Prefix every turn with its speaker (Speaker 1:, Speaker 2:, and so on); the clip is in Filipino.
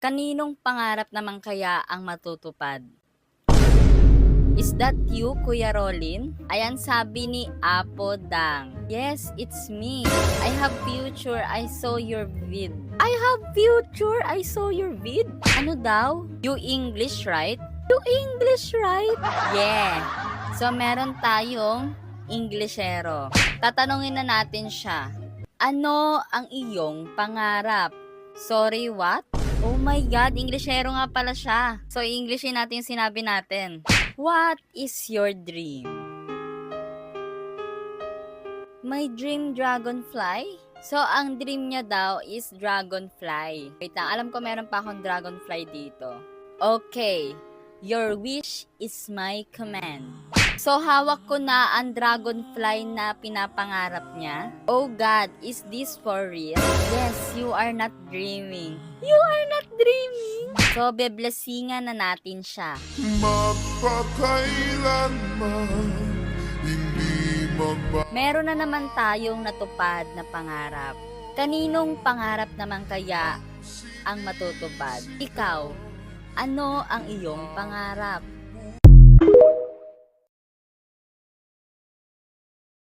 Speaker 1: Kaninong pangarap naman kaya ang matutupad? Is that you, Kuya Rolin? Ayan sabi ni Apo Dang. Yes, it's me. I have future, I saw your vid. I have future, I saw your vid? Ano daw? You English, right? You English, right? Yeah. So, meron tayong Englishero. Tatanungin na natin siya. Ano ang iyong pangarap? Sorry, what? Oh my God, Englishero nga pala siya. So, Englishin natin yung sinabi natin. What is your dream? My dream, dragonfly? So, ang dream niya daw is dragonfly. Wait lang, alam ko meron pa akong dragonfly dito. Okay, your wish is my command. So, hawak ko na ang dragonfly na pinapangarap niya. Oh God, is this for real? Yes, you are not dreaming. You are not dreaming. So, beblesingan na natin siya.
Speaker 2: Magpakailanman hindi
Speaker 1: Meron na naman tayong natupad na pangarap. Kaninong pangarap naman kaya ang matutupad? Ikaw, ano ang iyong pangarap?